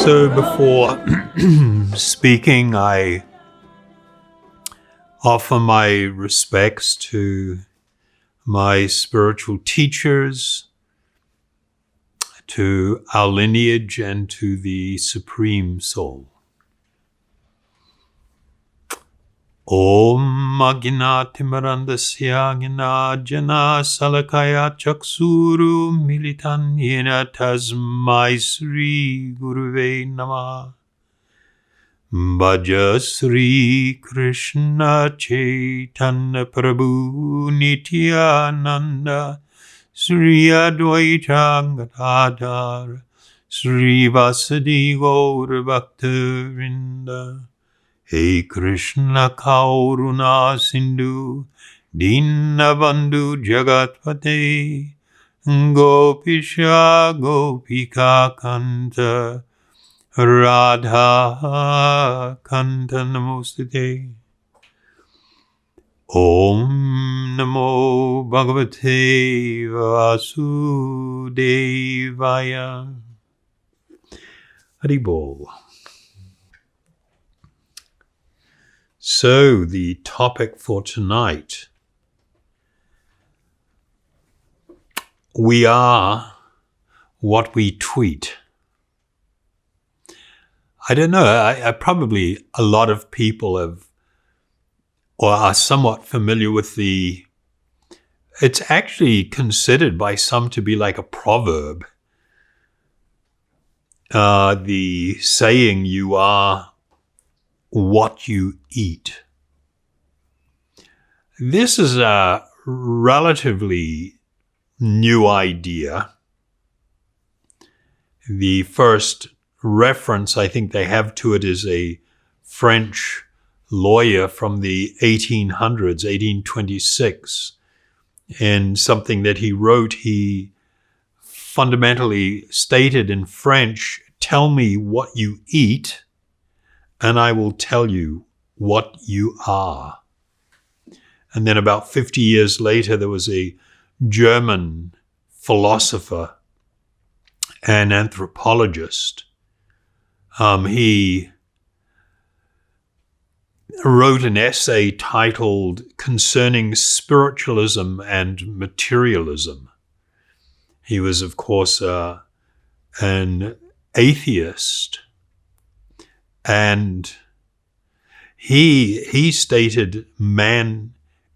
So before speaking, I offer my respects to my spiritual teachers, to our lineage, and to the Supreme Soul. Om Agnatimarandasya Gnajana Salakaya Chaksuru Militan Yena Tasmai Sri Guruve Namah. Bhaja Sri Krishna Chaitanya Prabhu Nityananda Sri Advaita Gadadhar Sri Vasadi Gaur Bhakta-vrinda. Hey Krishna Karuna Sindhu Dinabandhu Jagatpate Gopisha Gopika Kanta Radha Kanta Namostate. Om Namo Bhagavate Vasudevaya. Haribol. So, the topic for tonight. We are what we tweet. I don't know, I probably a lot of people have or are somewhat familiar with it's actually considered by some to be like a proverb. The saying, you are what you eat. This is a relatively new idea. The first reference I think they have to it is a French lawyer from the 1800s, 1826. And something that he wrote, he fundamentally stated in French, "Tell me what you eat, and I will tell you what you are." And then about 50 years later, there was a German philosopher and anthropologist. He wrote an essay titled Concerning Spiritualism and Materialism. He was, of course, an atheist. And he stated man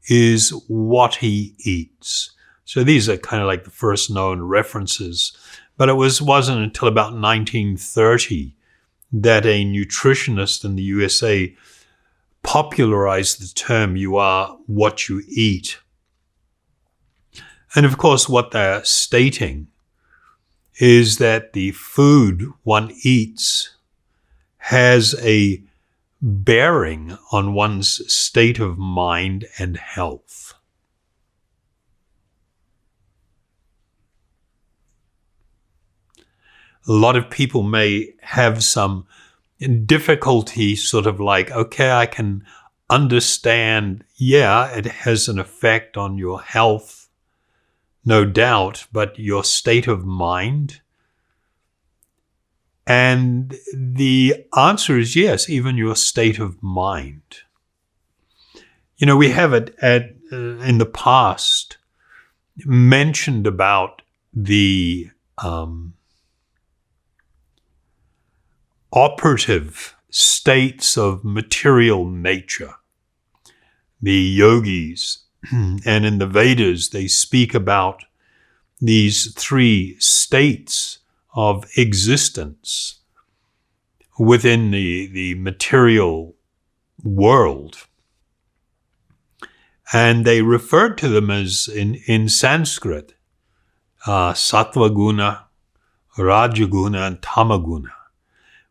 is what he eats. So these are kind of like the first known references. But it wasn't until about 1930 that a nutritionist in the USA popularized the term, you are what you eat. And of course, what they're stating is that the food one eats has a bearing on one's state of mind and health. A lot of people may have some difficulty sort of like, okay, I can understand, yeah, it has an effect on your health, no doubt, but your state of mind. And the answer is yes, even your state of mind. You know, we have it in the past mentioned about the operative states of material nature. The yogis and in the Vedas, they speak about these three states of existence within the material world. And they referred to them as, in Sanskrit, Sattva Guna, Rajaguna, and Tamaguna,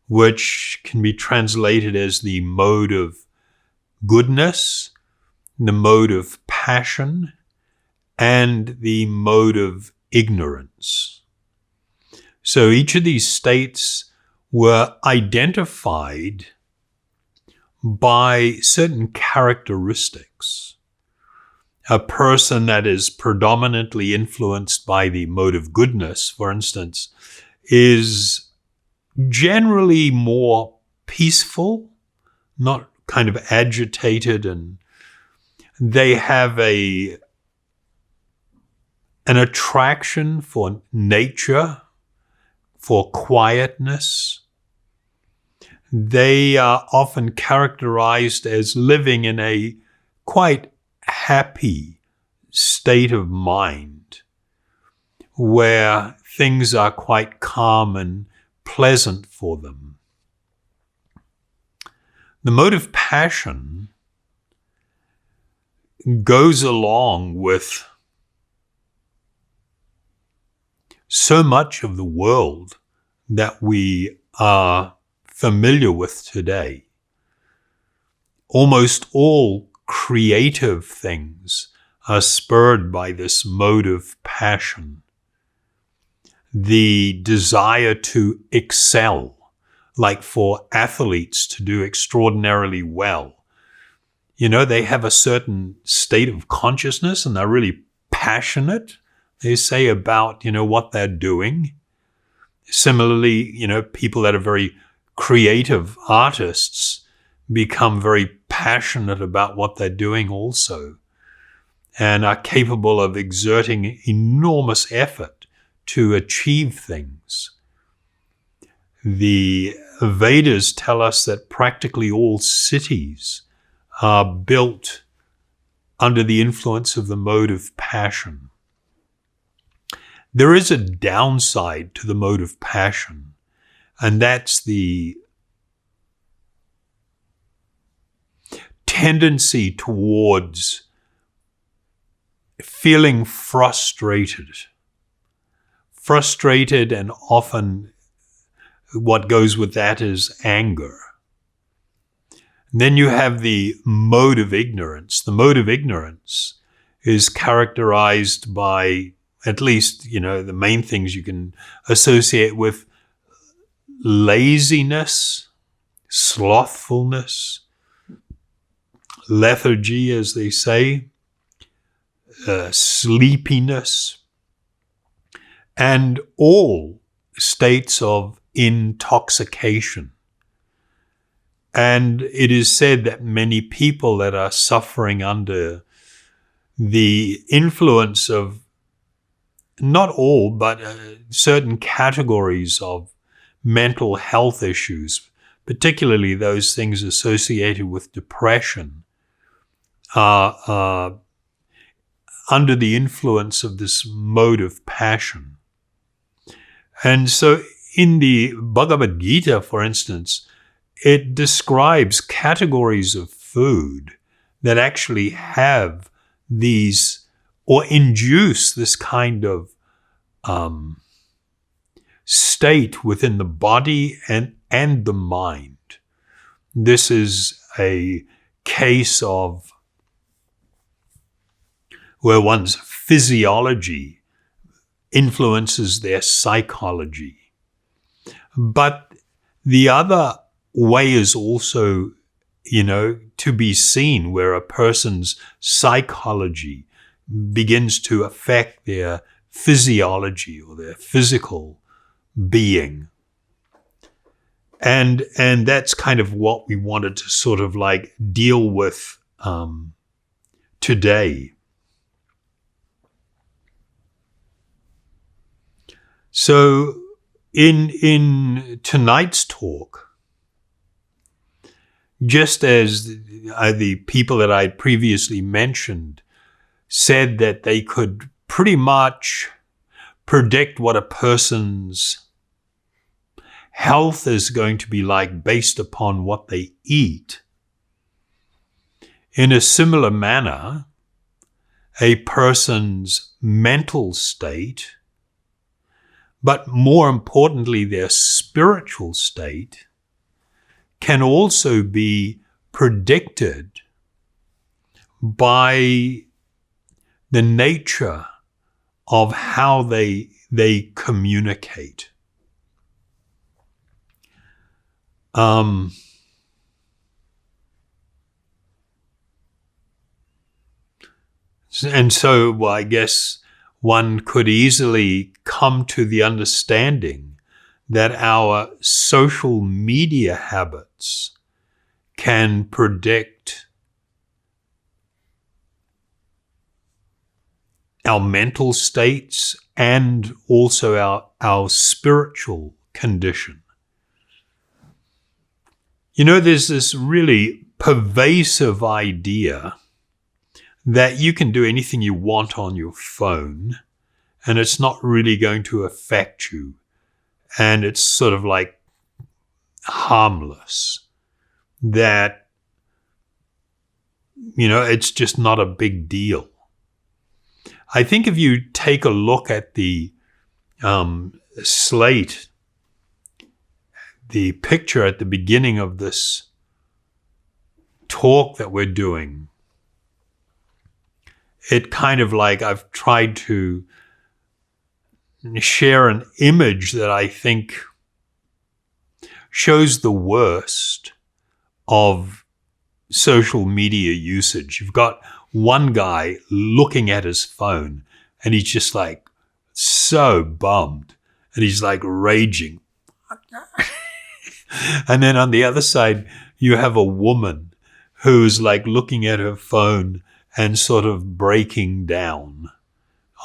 which can be translated as the mode of goodness, the mode of passion, and the mode of ignorance. So each of these states were identified by certain characteristics. A person that is predominantly influenced by the mode of goodness, for instance, is generally more peaceful, not kind of agitated, and they have an attraction for nature, for quietness. They are often characterized as living in a quite happy state of mind, where things are quite calm and pleasant for them. The mode of passion goes along with so much of the world that we are familiar with today. Almost all creative things are spurred by this mode of passion. The desire to excel, like for athletes to do extraordinarily well. You know, they have a certain state of consciousness and they're really passionate, they say, about, what they're doing. Similarly, people that are very creative artists become very passionate about what they're doing also, and are capable of exerting enormous effort to achieve things. The Vedas tell us that practically all cities are built under the influence of the mode of passion. There is a downside to the mode of passion, and that's the tendency towards feeling frustrated, and often what goes with that is anger. And then you have the mode of ignorance. The mode of ignorance is characterized by, at least, the main things you can associate with: laziness, slothfulness, lethargy, as they say, sleepiness, and all states of intoxication. And it is said that many people that are suffering under the influence of, not all, but certain categories of mental health issues, particularly those things associated with depression, are under the influence of this mode of passion. And so in the Bhagavad Gita, for instance, it describes categories of food that actually have these, or induce this kind of state within the body and the mind. This is a case of where one's physiology influences their psychology. But the other way is also, to be seen, where a person's psychology begins to affect their physiology or their physical being. And that's kind of what we wanted to sort of like deal with today. So in tonight's talk, just as the people that I previously mentioned said that they could pretty much predict what a person's health is going to be like based upon what they eat, in a similar manner, a person's mental state, but more importantly, their spiritual state, can also be predicted by the nature of how they communicate. And so, I guess one could easily come to the understanding that our social media habits can predict our mental states and also our spiritual condition. You know, there's this really pervasive idea that you can do anything you want on your phone and it's not really going to affect you. And it's sort of like harmless. That, you know, it's just not a big deal. I think if you take a look at the slate, the picture at the beginning of this talk that we're doing, it kind of like I've tried to share an image that I think shows the worst of social media usage. You've got one guy looking at his phone and he's just like so bummed and he's like raging. And then on the other side, you have a woman who's like looking at her phone and sort of breaking down,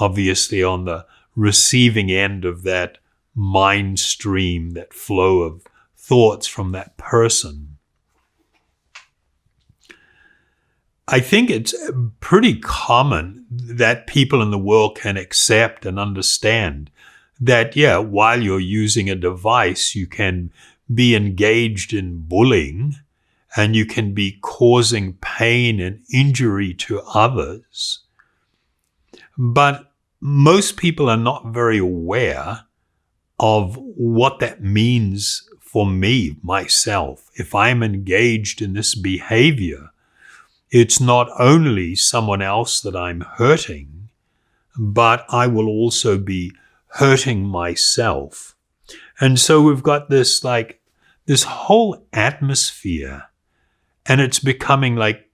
obviously on the receiving end of that mind stream, that flow of thoughts from that person. I think it's pretty common that people in the world can accept and understand that, yeah, while you're using a device, you can be engaged in bullying and you can be causing pain and injury to others. But most people are not very aware of what that means for me, myself. If I'm engaged in this behavior, it's not only someone else that I'm hurting, but I will also be hurting myself. And so we've got this whole atmosphere, and it's becoming like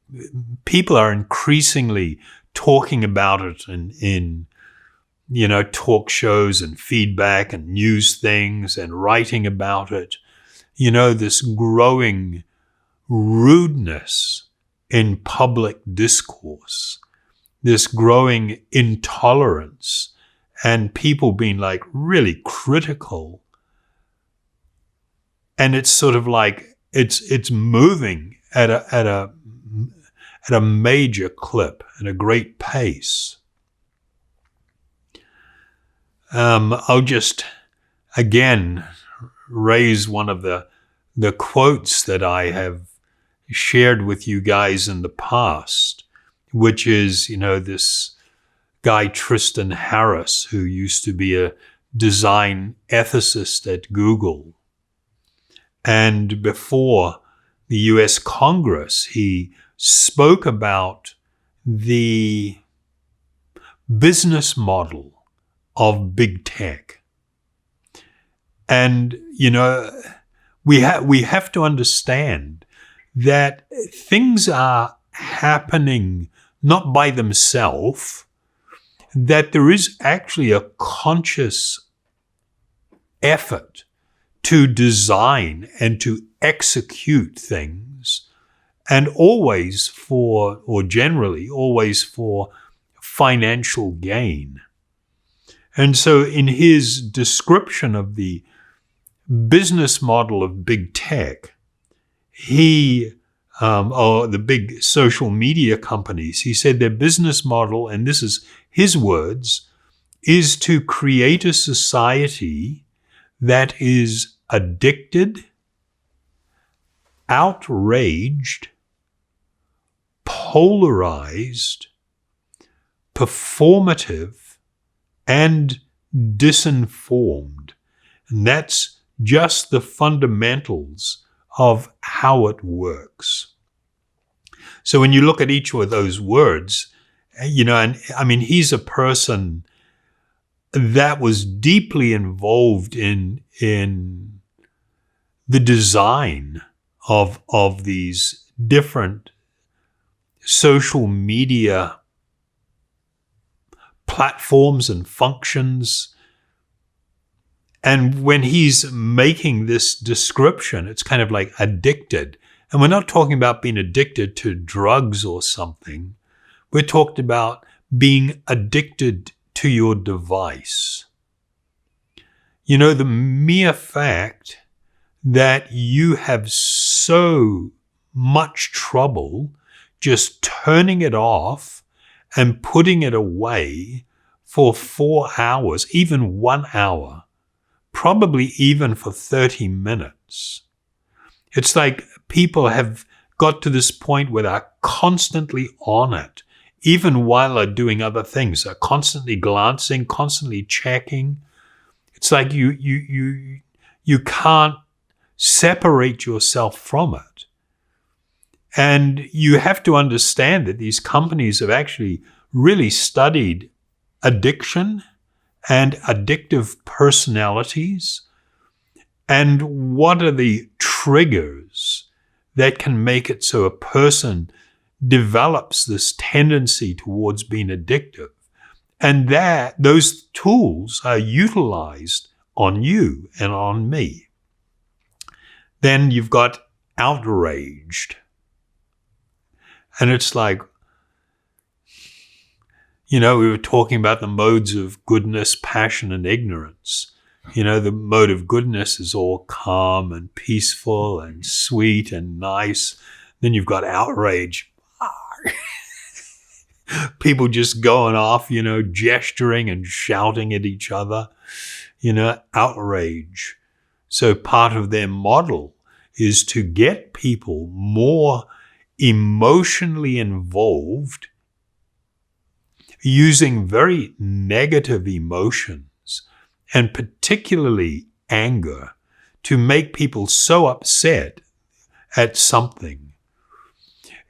people are increasingly talking about it in talk shows and feedback and news things and writing about it. You know, this growing rudeness in public discourse, this growing intolerance, and people being like really critical. And it's sort of like it's moving at a major clip and a great pace. I'll just again raise one of the quotes that I have shared with you guys in the past, which is, this guy Tristan Harris, who used to be a design ethicist at Google. And before the US Congress, he spoke about the business model of big tech. And, we have to understand that things are happening not by themselves, that there is actually a conscious effort to design and to execute things, and generally always for financial gain. And so in his description of the business model of big tech, or the big social media companies, he said their business model, and this is his words, is to create a society that is addicted, outraged, polarized, performative, and disinformed. And that's just the fundamentals of how it works. So when you look at each of those words, and I mean, he's a person that was deeply involved in the design of these different social media platforms and functions. And when he's making this description, it's kind of like addicted. And we're not talking about being addicted to drugs or something. We're talking about being addicted to your device. You know, the mere fact that you have so much trouble just turning it off and putting it away for 4 hours, even 1 hour, probably even for 30 minutes. It's like people have got to this point where they're constantly on it, even while they're doing other things. They're constantly glancing, constantly checking. It's like you can't separate yourself from it. And you have to understand that these companies have actually really studied addiction and addictive personalities, and what are the triggers that can make it so a person develops this tendency towards being addictive. And that those tools are utilized on you and on me. Then you've got outraged. And it's like, you know, we were talking about the modes of goodness, passion, and ignorance. You know, the mode of goodness is all calm and peaceful and sweet and nice. Then you've got outrage. People just going off, you know, gesturing and shouting at each other, you know, outrage. So part of their model is to get people more emotionally involved using very negative emotions, and particularly anger, to make people so upset at something.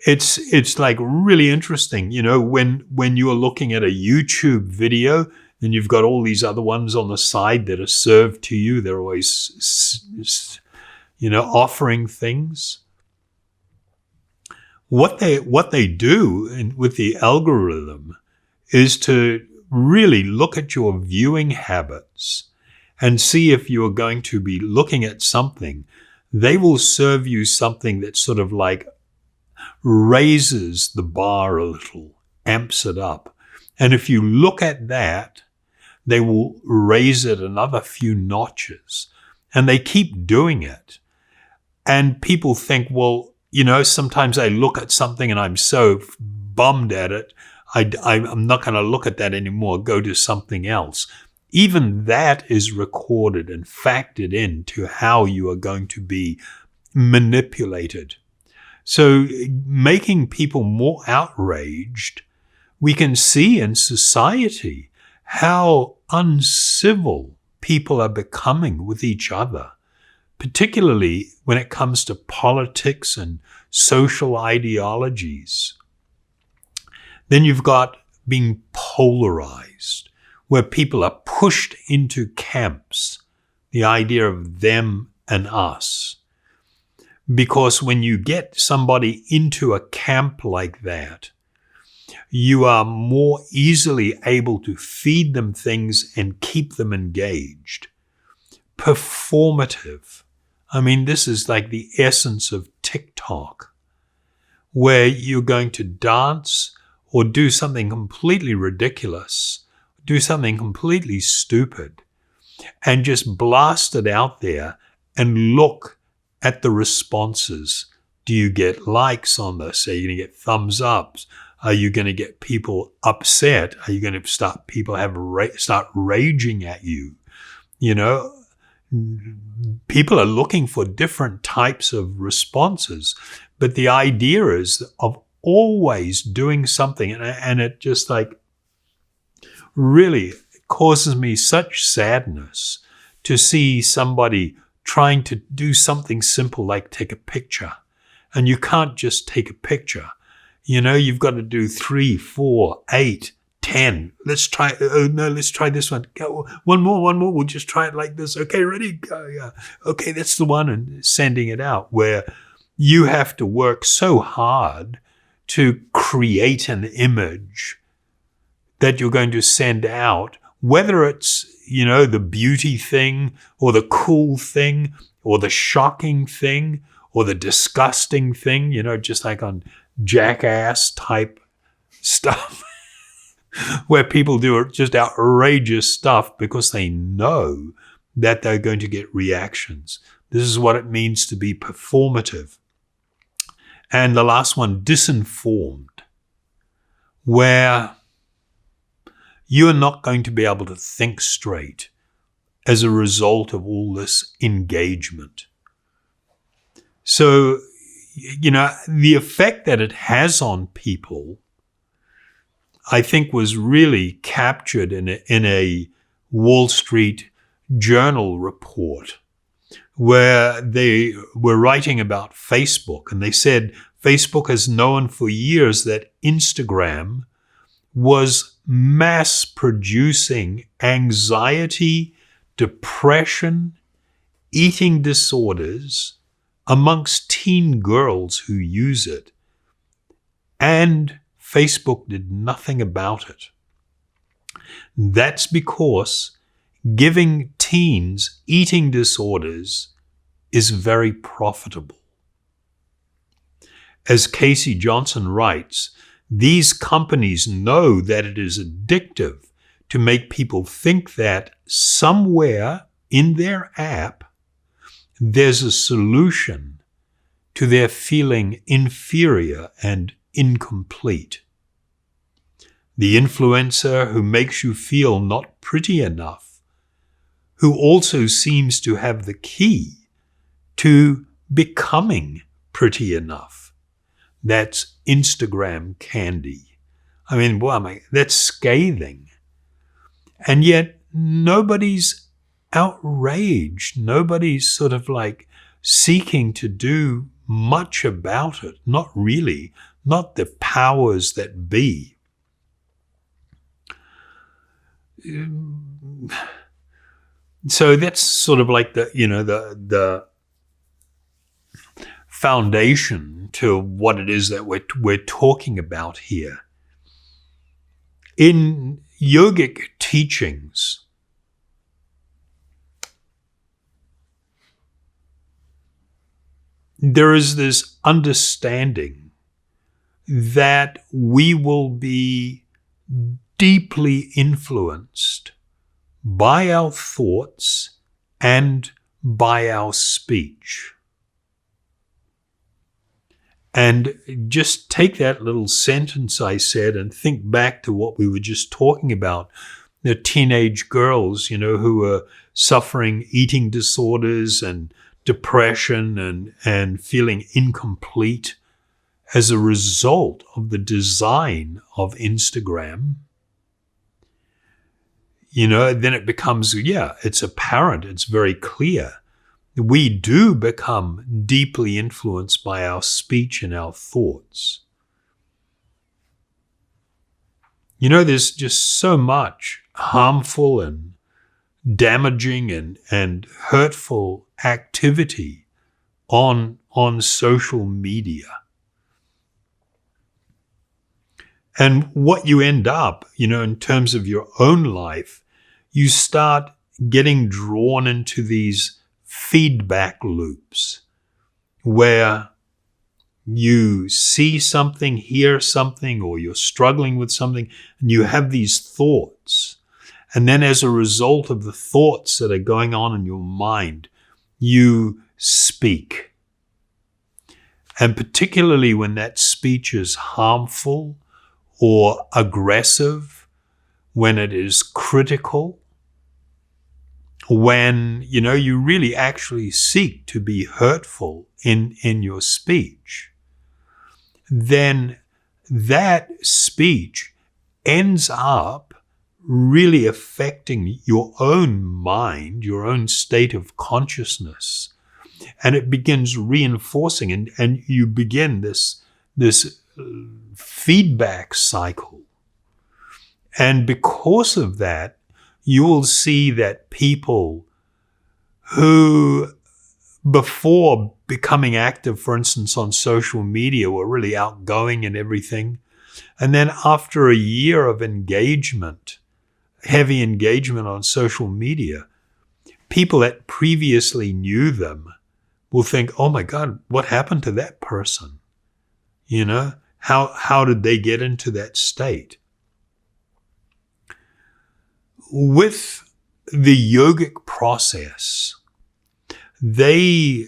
It's like really interesting, you know, when you're looking at a YouTube video and you've got all these other ones on the side that are served to you. They're always, you know, offering things. What they do with the algorithm is to really look at your viewing habits and see if you're going to be looking at something. They will serve you something that sort of like raises the bar a little, amps it up. And if you look at that, they will raise it another few notches. And they keep doing it. And people think, well, you know, sometimes I look at something and I'm so bummed at it, I'm not going to look at that anymore, go to something else. Even that is recorded and factored into how you are going to be manipulated. So making people more outraged, we can see in society how uncivil people are becoming with each other, particularly when it comes to politics and social ideologies. Then you've got being polarized, where people are pushed into camps, the idea of them and us. Because when you get somebody into a camp like that, you are more easily able to feed them things and keep them engaged. Performative. I mean, this is like the essence of TikTok, where you're going to dance or do something completely ridiculous, do something completely stupid, and just blast it out there and look at the responses. Do you get likes on this? Are you going to get thumbs ups? Are you going to get people upset? Are you going to start raging at you? You know, people are looking for different types of responses, but the idea is of always doing something, and it just like really causes me such sadness to see somebody trying to do something simple like take a picture. And you can't just take a picture. You know, you've got to do 3, 4, 8, 10. Let's try this one. Go, one more. We'll just try it like this. Okay, ready? Go, yeah. Okay, that's the one. And sending it out, where you have to work so hard to create an image that you're going to send out, whether it's, the beauty thing or the cool thing or the shocking thing or the disgusting thing, just like on Jackass type stuff where people do just outrageous stuff because they know that they're going to get reactions. This is what it means to be performative. And the last one, disinformed, where you're not going to be able to think straight as a result of all this engagement. So, the effect that it has on people, I think, was really captured in a Wall Street Journal report where they were writing about Facebook, and they said Facebook has known for years that Instagram was mass producing anxiety, depression, eating disorders amongst teen girls who use it. And Facebook did nothing about it. That's because giving teens eating disorders is very profitable. As Casey Johnson writes, these companies know that it is addictive to make people think that somewhere in their app there's a solution to their feeling inferior and incomplete. The influencer who makes you feel not pretty enough, who also seems to have the key to becoming pretty enough. That's Instagram candy. I mean, that's scathing. And yet nobody's outraged. Nobody's sort of like seeking to do much about it. Not really. Not the powers that be. So that's sort of like the foundation to what it is that we're talking about here. In yogic teachings, there is this understanding that we will be deeply influenced by our thoughts and by our speech. And just take that little sentence I said and think back to what we were just talking about. The teenage girls, who are suffering eating disorders and depression and feeling incomplete as a result of the design of Instagram. Then it becomes, it's apparent, it's very clear. We do become deeply influenced by our speech and our thoughts. There's just so much harmful and damaging and hurtful activity on social media. And what you end up, in terms of your own life, you start getting drawn into these feedback loops where you see something, hear something, or you're struggling with something, and you have these thoughts. And then as a result of the thoughts that are going on in your mind, you speak. And particularly when that speech is harmful or aggressive, when it is critical, when, you really actually seek to be hurtful in your speech, then that speech ends up really affecting your own mind, your own state of consciousness. And it begins reinforcing, and you begin this feedback cycle. And because of that, you will see that people who, before becoming active, for instance, on social media, were really outgoing and everything, and then after a year of engagement, heavy engagement on social media, people that previously knew them will think, oh my God, what happened to that person? You know, how did they get into that state? With the yogic process, they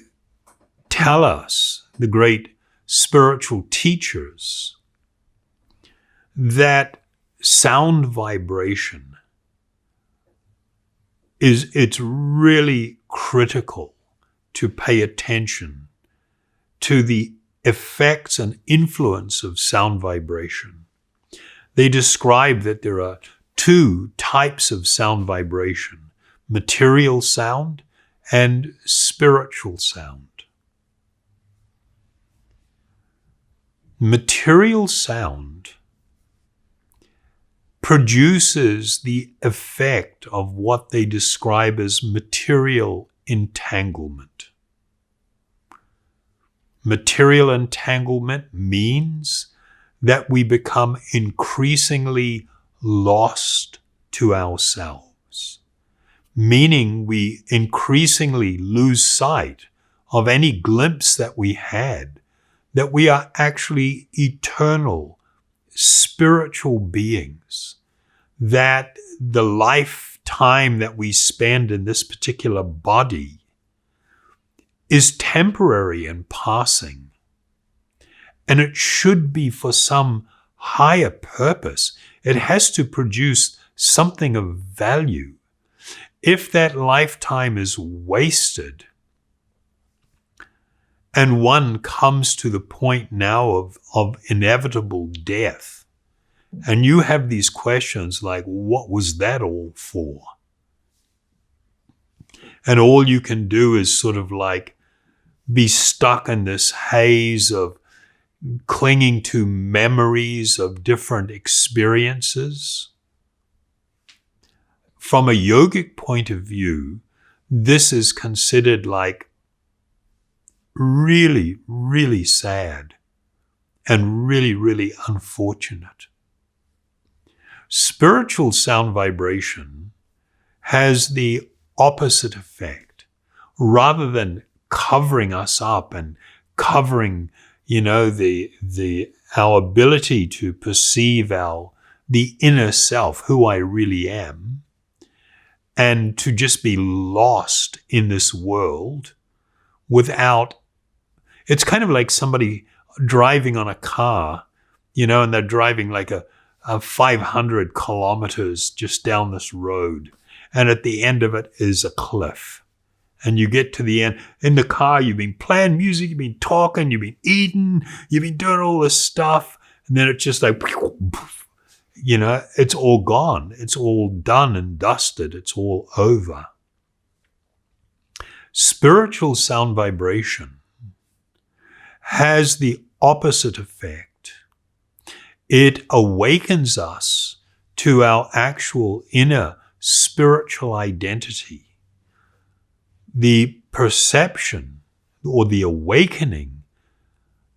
tell us, the great spiritual teachers, that sound vibration it's really critical to pay attention to the effects and influence of sound vibration. They describe that there are two types of sound vibration: material sound and spiritual sound. Material sound produces the effect of what they describe as material entanglement. Material entanglement means that we become increasingly lost to ourselves, meaning we increasingly lose sight of any glimpse that we had, that we are actually eternal spiritual beings, that the lifetime that we spend in this particular body is temporary and passing, and it should be for some higher purpose. It has to produce something of value. If that lifetime is wasted, and one comes to the point now of inevitable death, and you have these questions like, what was that all for? And all you can do is sort of like be stuck in this haze of clinging to memories of different experiences. From a yogic point of view, this is considered like really, really sad and really, really unfortunate. Spiritual sound vibration has the opposite effect. Rather than covering us up and covering, our ability to perceive the inner self, who I really am, and to just be lost in this world without. It's kind of like somebody driving on a car, and they're driving like a 500 kilometers just down this road. And at the end of it is a cliff. And you get to the end. In the car, you've been playing music, you've been talking, you've been eating, you've been doing all this stuff. And then it's just like, it's all gone. It's all done and dusted. It's all over. Spiritual sound vibration has the opposite effect. It awakens us to our actual inner spiritual identity. The perception or the awakening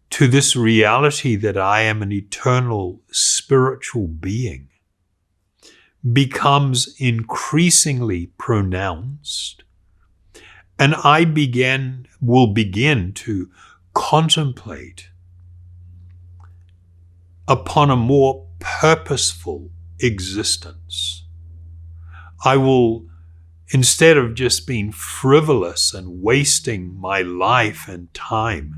to this reality that I am an eternal spiritual being becomes increasingly pronounced, and I will begin to contemplate upon a more purposeful existence. I will, instead of just being frivolous and wasting my life and time,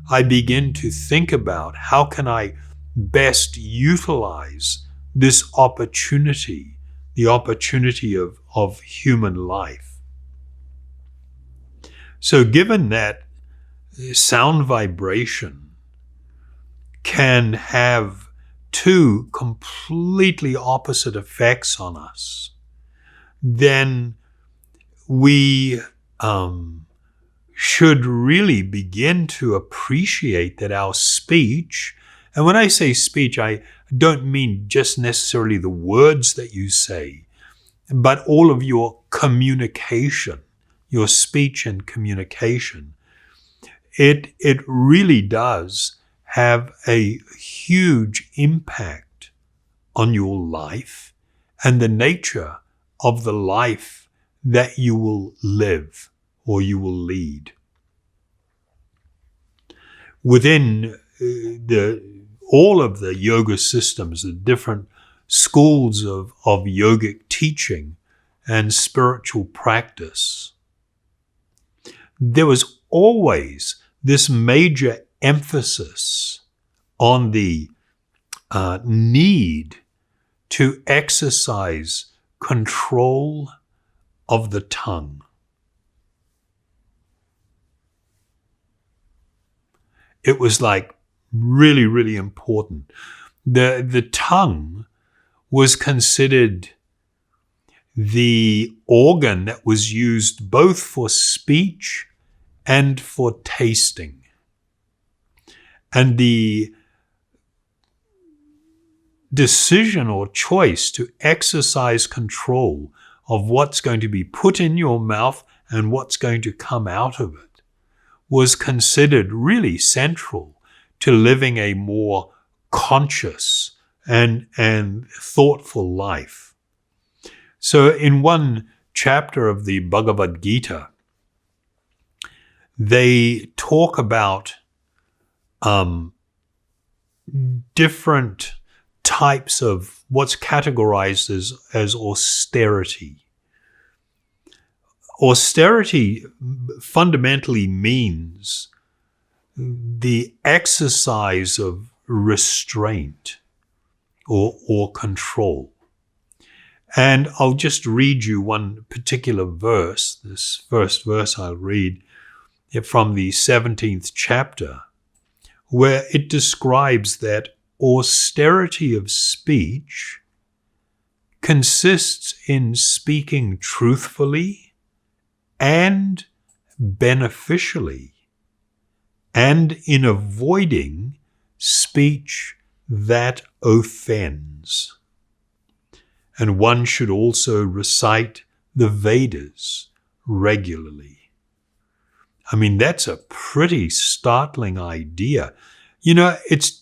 I begin to think about how can I best utilize this opportunity, the opportunity of human life. So given that sound vibration can have two completely opposite effects on us, then we should really begin to appreciate that our speech, and when I say speech, I don't mean just necessarily the words that you say, but all of your communication, your speech and communication, it really does have a huge impact on your life and the nature of the life that you will live or you will lead. Within all of the yoga systems, the different schools of yogic teaching and spiritual practice, there was always this major emphasis on the need to exercise control of the tongue. It was like really, really important. The tongue was considered the organ that was used both for speech and for tasting. And the decision or choice to exercise control of what's going to be put in your mouth and what's going to come out of it was considered really central to living a more conscious and thoughtful life. So in one chapter of the Bhagavad Gita, they talk about different types of what's categorized as austerity. Austerity fundamentally means the exercise of restraint or control. And I'll just read you one particular verse. This first verse I'll read from the 17th chapter, where it describes that austerity of speech consists in speaking truthfully and beneficially, and in avoiding speech that offends. And one should also recite the Vedas regularly. I mean, that's a pretty startling idea. You know, it's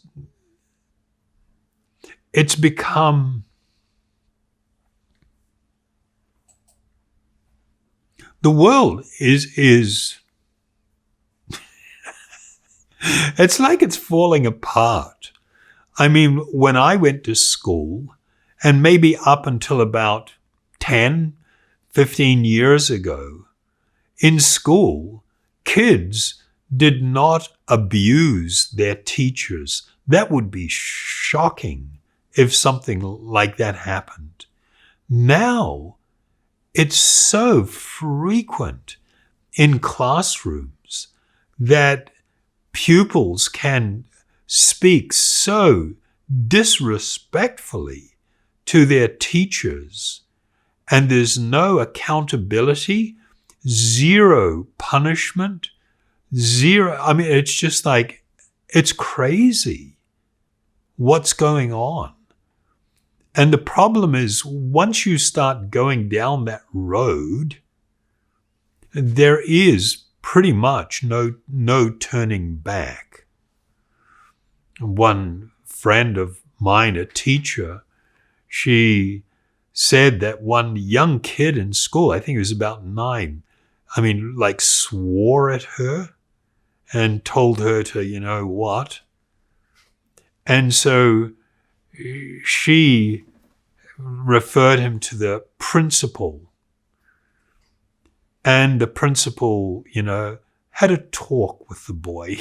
become the world is it's like it's falling apart. I mean, when I went to school, and maybe up until about 10, 15 years ago, in school, kids did not abuse their teachers. That would be shocking if something like that happened. Now, it's so frequent in classrooms that pupils can speak so disrespectfully to their teachers, and there's no accountability, zero punishment, zero. I mean, it's just like, it's crazy what's going on. And the problem is, once you start going down that road, there is pretty much no turning back. One friend of mine, a teacher, she said that one young kid in school, I think he was about 9, I mean, like swore at her and told her to, you know what. And so she referred him to the principal. And the principal, you know, had a talk with the boy.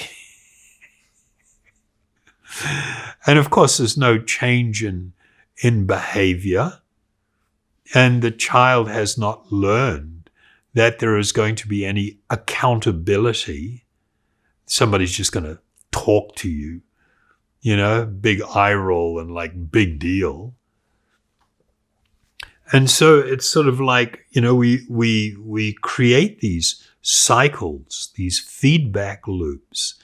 And of course, there's no change in behavior. And the child has not learned that there is going to be any accountability. Somebody's just going to talk to you, you know, big eye roll and like big deal. And so it's sort of like, you know, we create these cycles, these feedback loops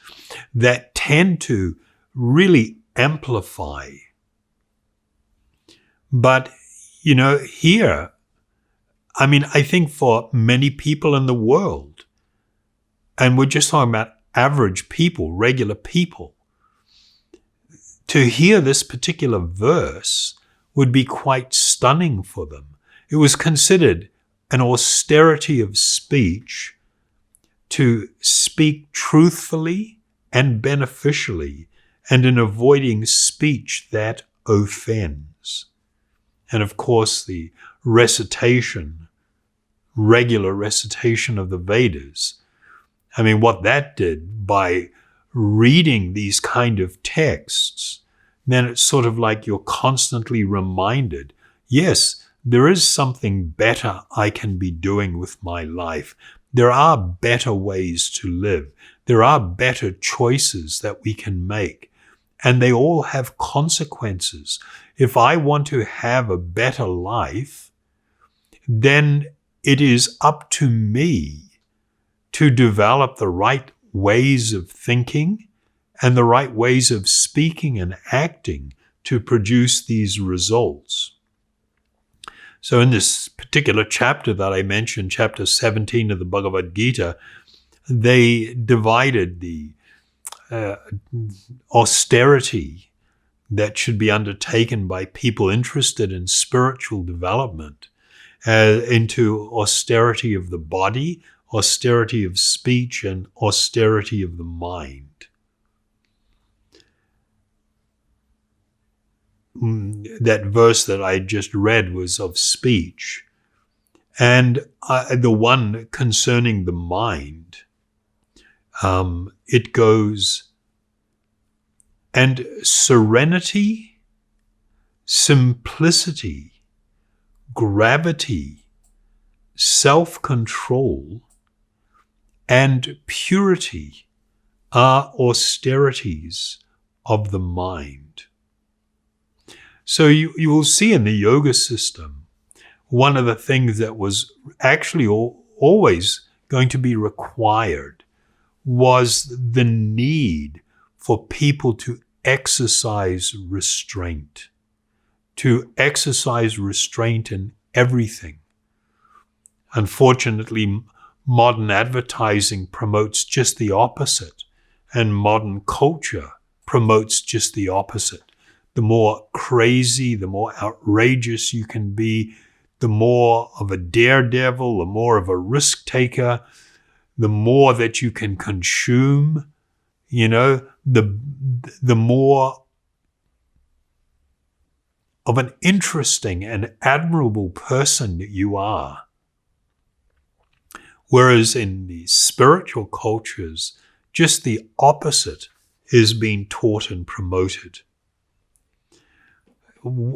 that tend to really amplify. But, you know, here, I mean, I think for many people in the world, and we're just talking about average people, regular people, to hear this particular verse would be quite startling. stunning for them. It was considered an austerity of speech to speak truthfully and beneficially, and in avoiding speech that offends. And of course, the regular recitation of the Vedas. I mean, what that did by reading these kind of texts, then it's sort of like you're constantly reminded, yes, there is something better I can be doing with my life. There are better ways to live. There are better choices that we can make. And they all have consequences. If I want to have a better life, then it is up to me to develop the right ways of thinking and the right ways of speaking and acting to produce these results. So in this particular chapter that I mentioned, chapter 17 of the Bhagavad Gita, they divided the austerity that should be undertaken by people interested in spiritual development into austerity of the body, austerity of speech, and austerity of the mind. That verse that I just read was of speech. And the one concerning the mind, it goes, and serenity, simplicity, gravity, self-control, and purity are austerities of the mind. So you will see in the yoga system, one of the things that was actually always going to be required was the need for people to exercise restraint in everything. Unfortunately, modern advertising promotes just the opposite, and modern culture promotes just the opposite. The more crazy, the more outrageous you can be, the more of a daredevil, the more of a risk taker, the more that you can consume, the more of an interesting and admirable person that you are. Whereas in the spiritual cultures, just the opposite is being taught and promoted.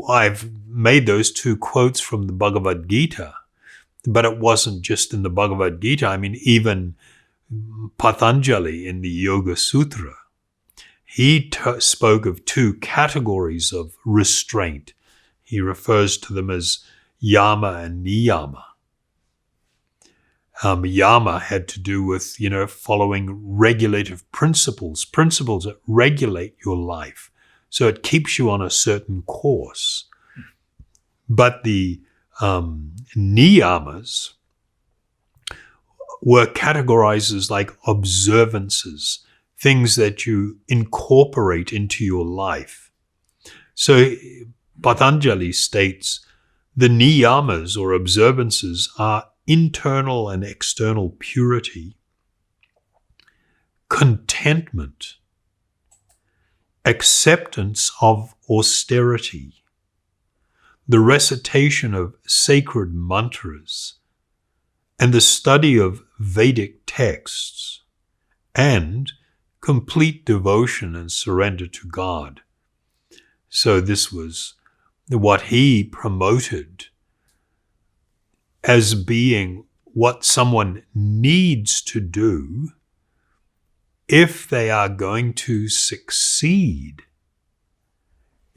I've made those two quotes from the Bhagavad Gita, but it wasn't just in the Bhagavad Gita. I mean, even Patanjali in the Yoga Sutra, he spoke of two categories of restraint. He refers to them as yama and niyama. Yama had to do with, following regulative principles that regulate your life. So it keeps you on a certain course. But the niyamas were categorized as like observances, things that you incorporate into your life. So Patanjali states the niyamas or observances are internal and external purity, contentment, acceptance of austerity, the recitation of sacred mantras, and the study of Vedic texts, and complete devotion and surrender to God. So this was what he promoted as being what someone needs to do if they are going to succeed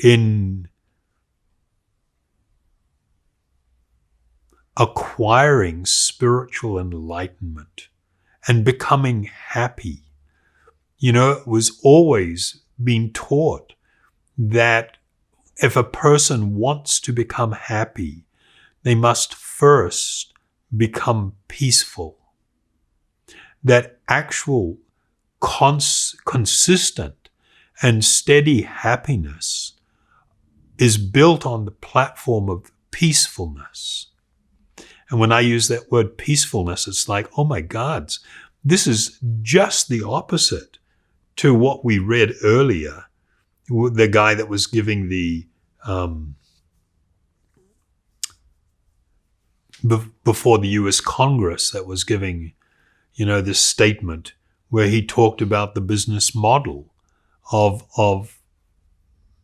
in acquiring spiritual enlightenment and becoming happy. It was always being taught that if a person wants to become happy, they must first become peaceful. That actual consistent and steady happiness is built on the platform of peacefulness. And when I use that word peacefulness, it's like, oh my God, this is just the opposite to what we read earlier. The guy that was giving the, before the US Congress, that was giving, this statement where he talked about the business model of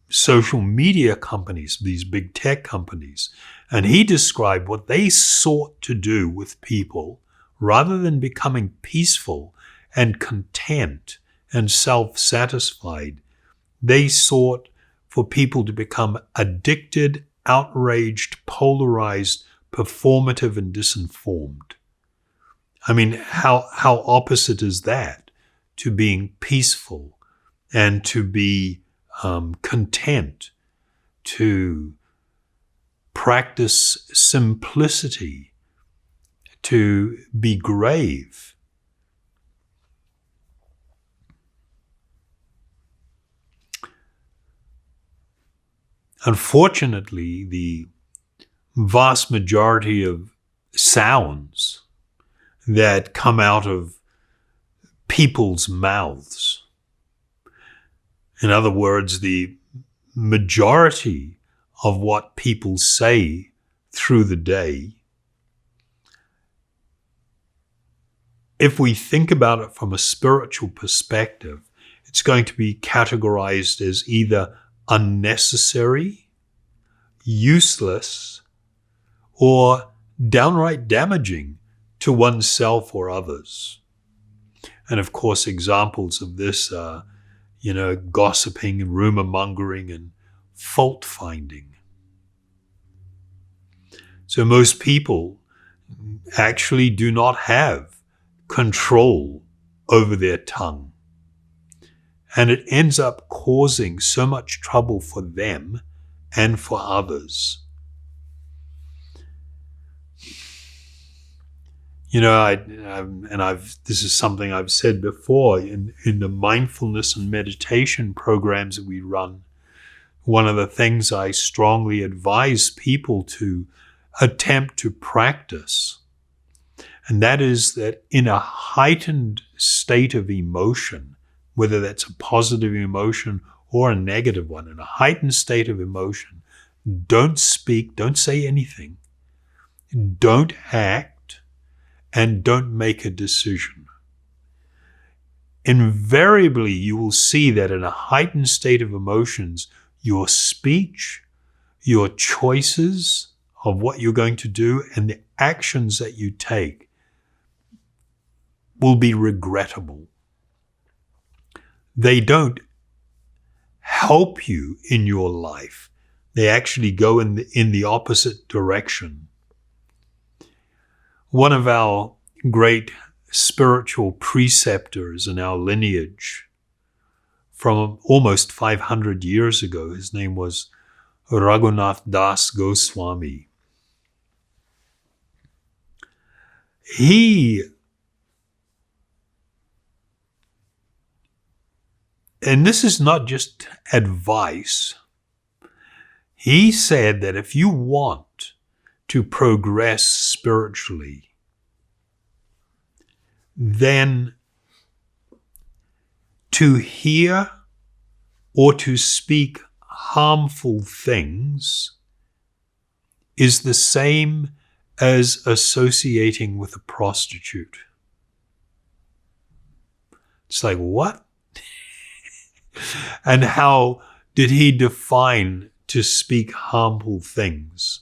social media companies, these big tech companies. And he described what they sought to do with people rather than becoming peaceful and content and self-satisfied. They sought for people to become addicted, outraged, polarized, performative, and disinformed. I mean, how opposite is that to being peaceful and to be content, to practice simplicity, to be grave. Unfortunately, the vast majority of sounds that come out of people's mouths, in other words, the majority of what people say through the day, if we think about it from a spiritual perspective, it's going to be categorized as either unnecessary, useless, or downright damaging to oneself or others. And of course, examples of this are, gossiping and rumor mongering and fault finding. So most people actually do not have control over their tongue. And it ends up causing so much trouble for them and for others. This is something I've said before in the mindfulness and meditation programs that we run. One of the things I strongly advise people to attempt to practice, and that is that in a heightened state of emotion, whether that's a positive emotion or a negative one, in a heightened state of emotion, don't speak, don't say anything, don't act, and don't make a decision. Invariably, you will see that in a heightened state of emotions, your speech, your choices of what you're going to do, and the actions that you take will be regrettable. They don't help you in your life. They actually go in the opposite direction. One of our great spiritual preceptors in our lineage from almost 500 years ago, his name was Raghunath Das Goswami. And this is not just advice. He said that if you want to progress spiritually, then to hear or to speak harmful things is the same as associating with a prostitute. It's like, what? And how did he define to speak harmful things?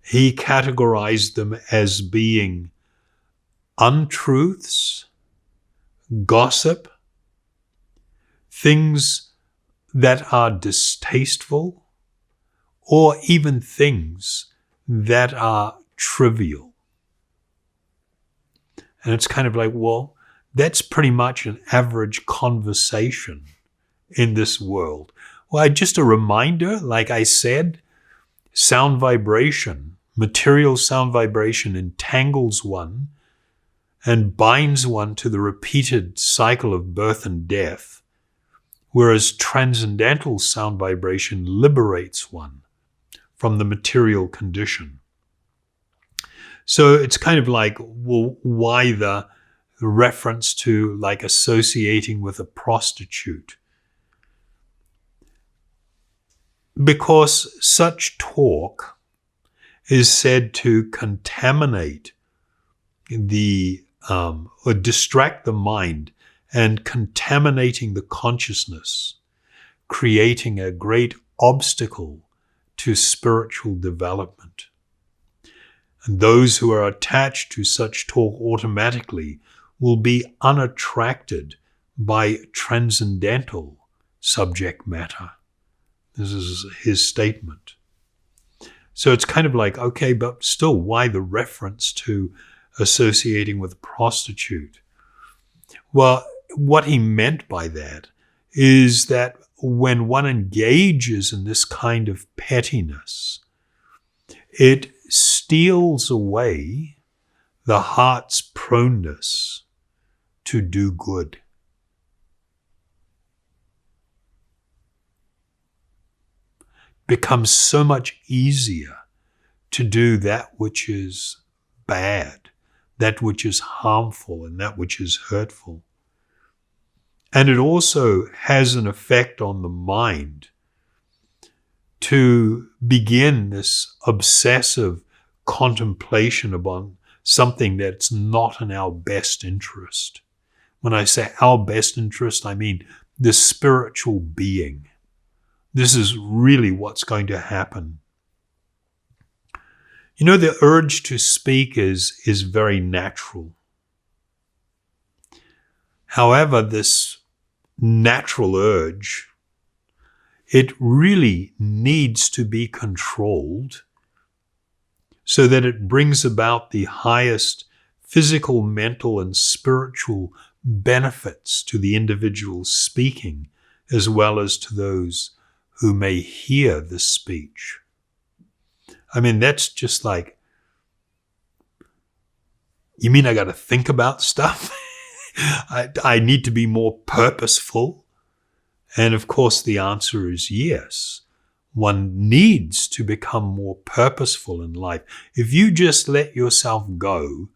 He categorized them as being untruths, gossip, things that are distasteful, or even things that are trivial. And it's kind of like, well, that's pretty much an average conversation in this world. Well, just a reminder, like I said, sound vibration, material sound vibration entangles one and binds one to the repeated cycle of birth and death, whereas transcendental sound vibration liberates one from the material condition. So it's kind of like, well, why the reference to like associating with a prostitute? Because such talk is said to contaminate or distract the mind and contaminating the consciousness, creating a great obstacle to spiritual development. And those who are attached to such talk automatically will be unattracted by transcendental subject matter. This is his statement. So it's kind of like, okay, but still, why the reference to associating with a prostitute? Well, what he meant by that is that when one engages in this kind of pettiness, it steals away the heart's proneness to do good. Becomes so much easier to do that which is bad, that which is harmful, and that which is hurtful. And it also has an effect on the mind to begin this obsessive contemplation upon something that's not in our best interest. When I say our best interest, I mean the spiritual being. This is really what's going to happen. You know, the urge to speak is very natural. However, this natural urge, it really needs to be controlled so that it brings about the highest physical, mental, and spiritual benefits to the individual speaking, as well as to those who may hear the speech. I mean, that's just like, you mean I got to think about stuff? I need to be more purposeful? And of course, the answer is yes. One needs to become more purposeful in life. If you just let yourself go,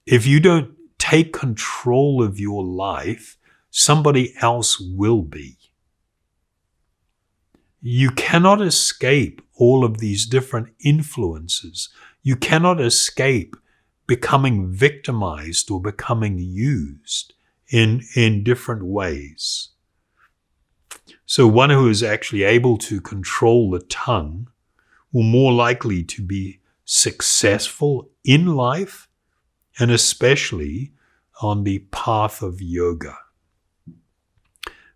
if you don't take control of your life, somebody else will be. You cannot escape all of these different influences. You cannot escape becoming victimized or becoming used in different ways. So one who is actually able to control the tongue will more likely to be successful in life, and especially on the path of yoga.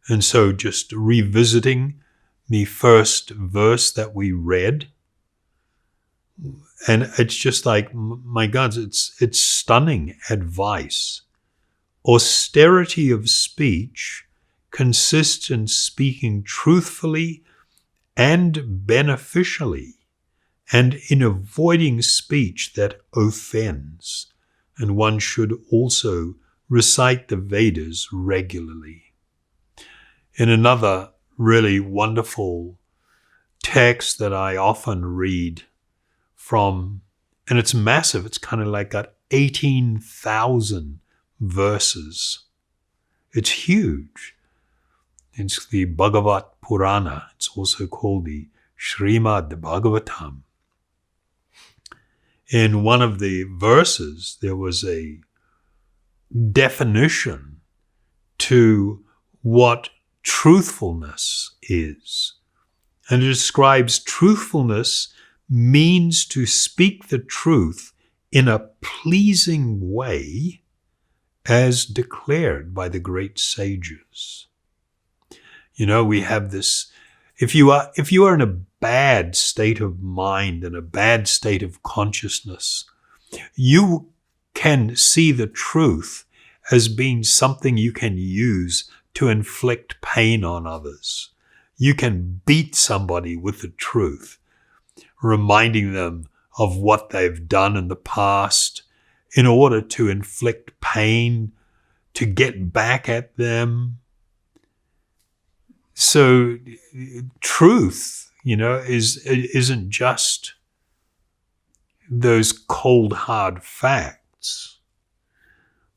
And so just revisiting the first verse that we read, and it's just like, my God, it's stunning advice. Austerity of speech consists in speaking truthfully and beneficially, and in avoiding speech that offends. And one should also recite the Vedas regularly. In another really wonderful text that I often read from, and it's massive, it's kind of like got 18,000 verses. It's huge. It's the Bhagavat Purana. It's also called the Srimad Bhagavatam. In one of the verses, there was a definition to what truthfulness is. And it describes truthfulness means to speak the truth in a pleasing way as declared by the great sages. You know, we have this, if you are in a bad state of mind and a bad state of consciousness, you can see the truth as being something you can use to inflict pain on others. You can beat somebody with the truth, reminding them of what they've done in the past in order to inflict pain, to get back at them. So truth isn't just those cold, hard facts,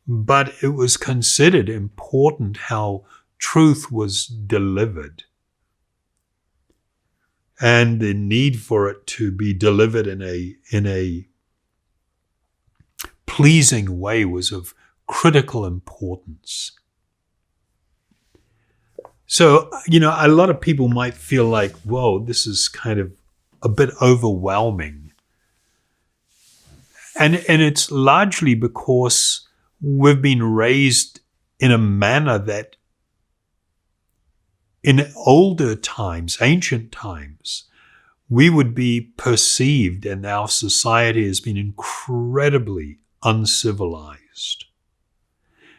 but it was considered important how truth was delivered. And the need for it to be delivered in a pleasing way was of critical importance. So, a lot of people might feel like, whoa, this is kind of a bit overwhelming. And it's largely because we've been raised in a manner that in older times, ancient times, we would be perceived, and our society has been incredibly uncivilized.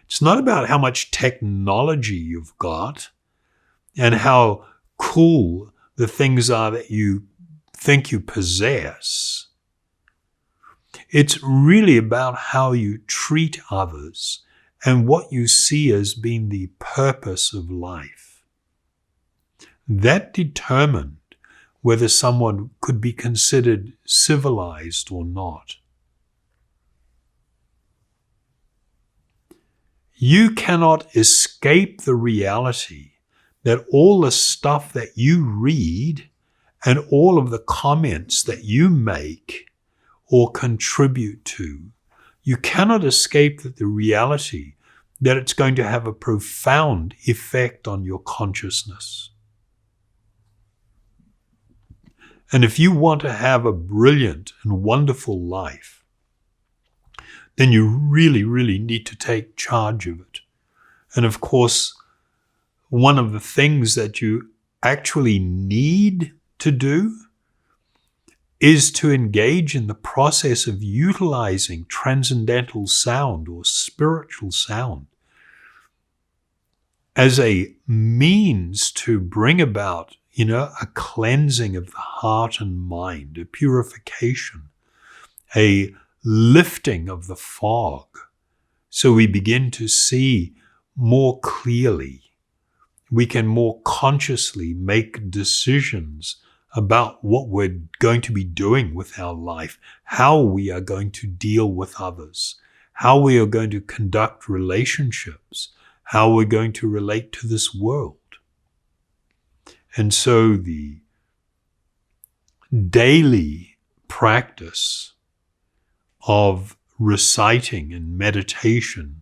It's not about how much technology you've got and how cool the things are that you think you possess. It's really about how you treat others and what you see as being the purpose of life. That determined whether someone could be considered civilized or not. You cannot escape the reality that all the stuff that you read and all of the comments that you make or contribute to, you cannot escape the reality that it's going to have a profound effect on your consciousness. And if you want to have a brilliant and wonderful life, then you really, really need to take charge of it. And of course, one of the things that you actually need to do is to engage in the process of utilizing transcendental sound or spiritual sound as a means to bring about, a cleansing of the heart and mind, a purification, a lifting of the fog, so we begin to see more clearly. We can more consciously make decisions about what we're going to be doing with our life, how we are going to deal with others, how we are going to conduct relationships, how we're going to relate to this world. And so the daily practice of reciting and meditation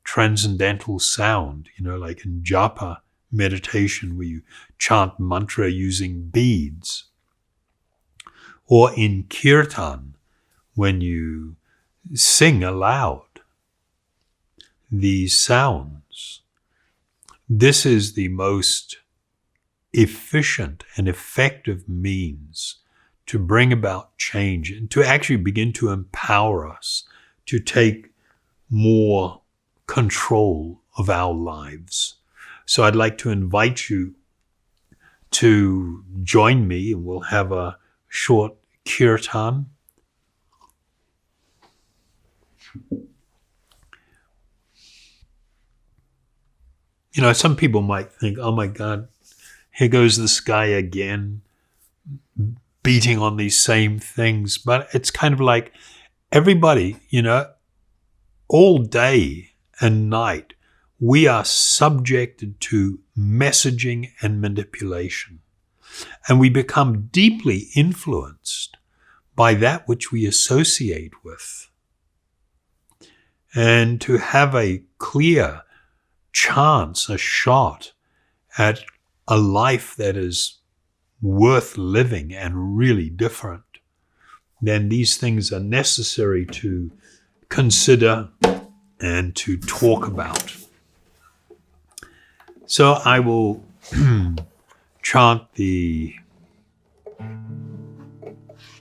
transcendental sound, like in japa meditation where you chant mantra using beads, or in kirtan when you sing aloud these sounds. This is the most efficient and effective means to bring about change and to actually begin to empower us to take more control of our lives. So I'd like to invite you to join me, and we'll have a short kirtan. Some people might think, oh my God, here goes this guy again, beating on these same things. But it's kind of like everybody, all day and night, we are subjected to messaging and manipulation. And we become deeply influenced by that which we associate with. And to have a clear chance, a shot at a life that is worth living and really different, then these things are necessary to consider and to talk about. So I will chant the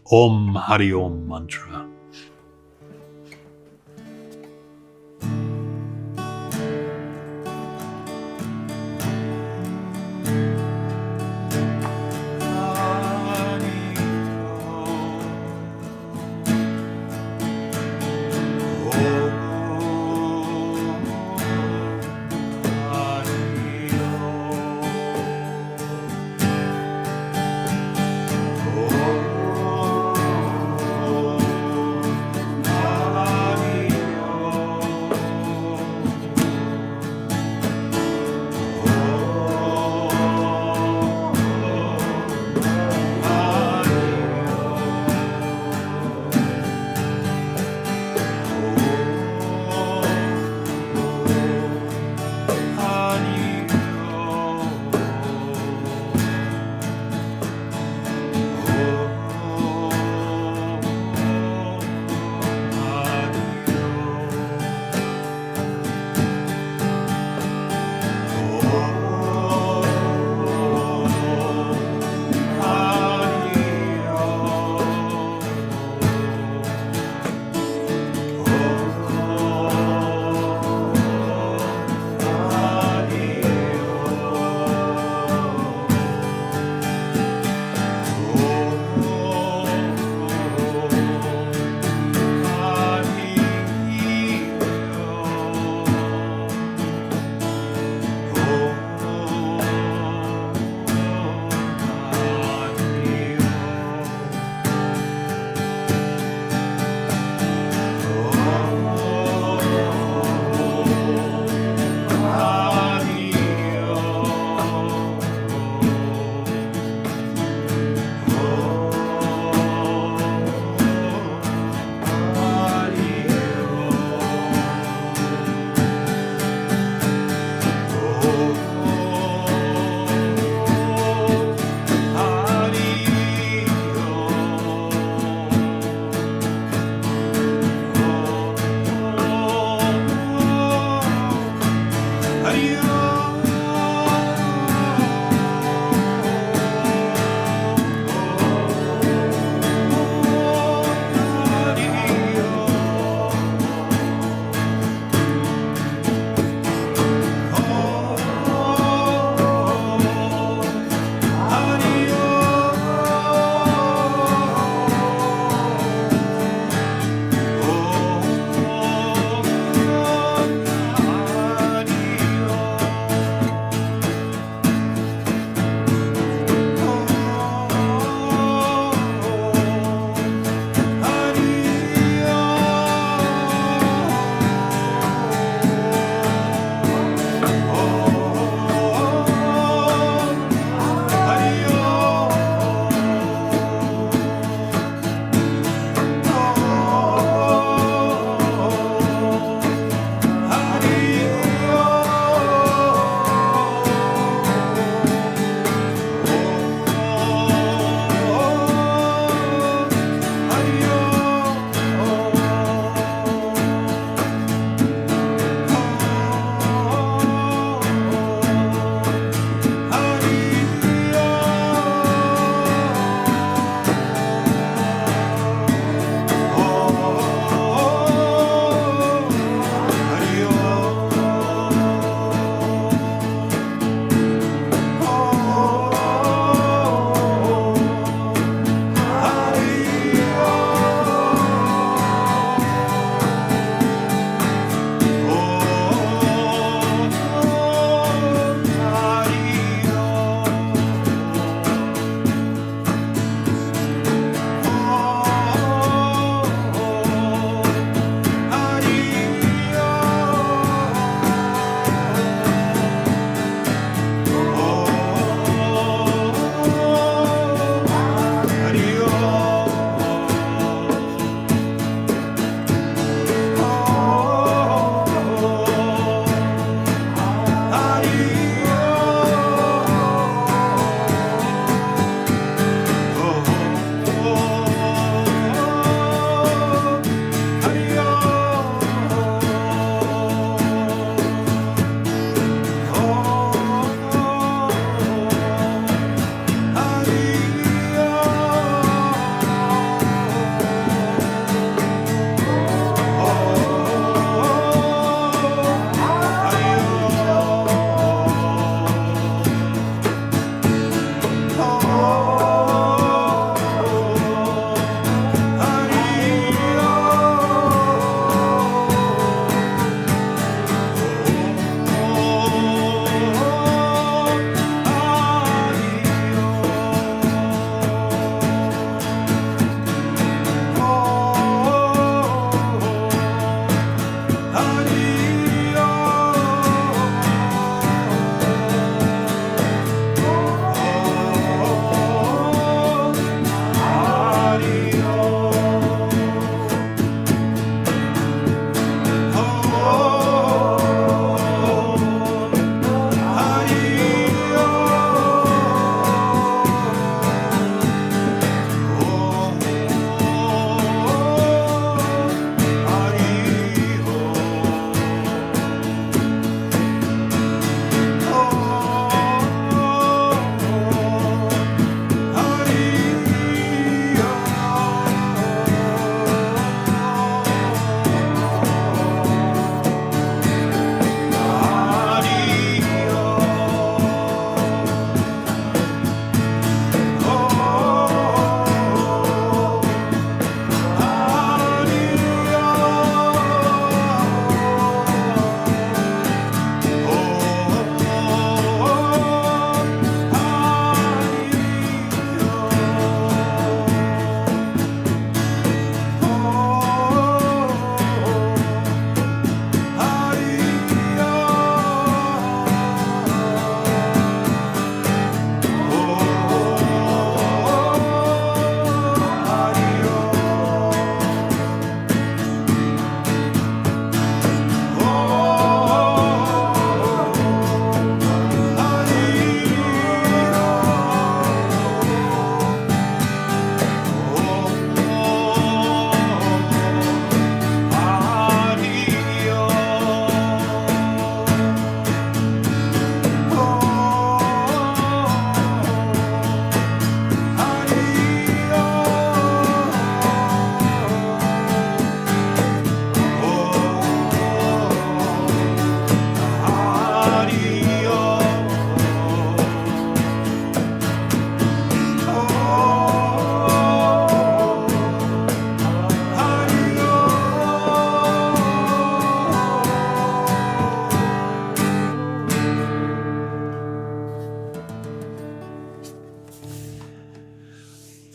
Om Hari Om mantra.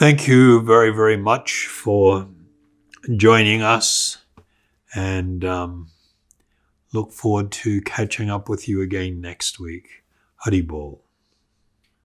Thank you very, very much for joining us, and look forward to catching up with you again next week. Haribol.